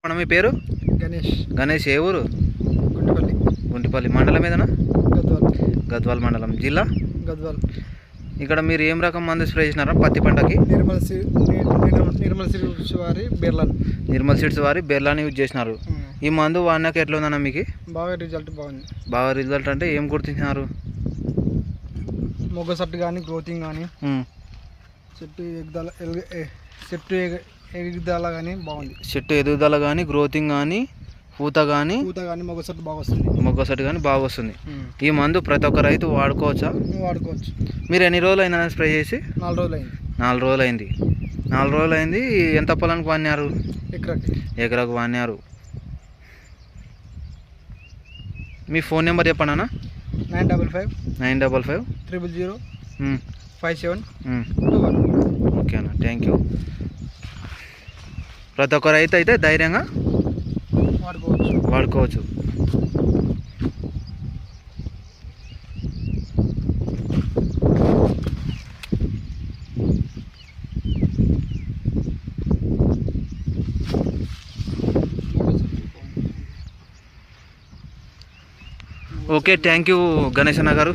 మన మీ పేరు గణేష్. గణేష్. ఏ ఊరు? గుంటిపల్లి. గుంటిపల్లి మండలం ఏదైనా? గద్వాల్. గద్వాల్ మండలం. జిల్లా? గద్వాల్. ఇక్కడ మీరు ఏం రకం మందు స్ప్రే చేసినారా పత్తి పంటకి? నిర్మల్ సీడ్స్ వారి బెర్లాన్. నిర్మల్ సీడ్స్ వారి బెర్లాని యూజ్ చేసినారు. ఈ మందు వాడినాక ఎట్లా ఉందన్న మీకు? బాగా రిజల్ట్ బాగుంది. బాగా రిజల్ట్ అంటే ఏం గుర్తించినారు? మొగ్గ సట్టు కానీ గ్రోతింగ్ కానీ చెట్టు ఎదుగుదల కానీ బాగుంది. చెట్టు ఎదుగుదల కానీ గ్రోతింగ్ కానీ పూత కానీ మొగ్గ సట్టు బాగా వస్తుంది. మొగ్గ సట్టు కానీ బాగా వస్తుంది. ఈ మందు ప్రతి ఒక్క రైతు వాడుకోవచ్చా? వాడుకోవచ్చు. మీరు ఎన్ని రోజులు అయినా స్ప్రే చేసి? 4 రోజులు అయింది. 4 రోజులు అయింది. 4 రోజులు అయింది. ఎంత పొలానికి వాడినారు? ఎకరాకు వాడినారు. మీ ఫోన్ నెంబర్ చెప్పండి అన్న. 955 955 00 57 ఓకే అన్న, థ్యాంక్ యూ. ప్రతి ఒక్క రైతు అయితే ధైర్యంగా వాడుకోవచ్చు. ఓకే, థ్యాంక్ యూ గణేష్ అన్న గారు.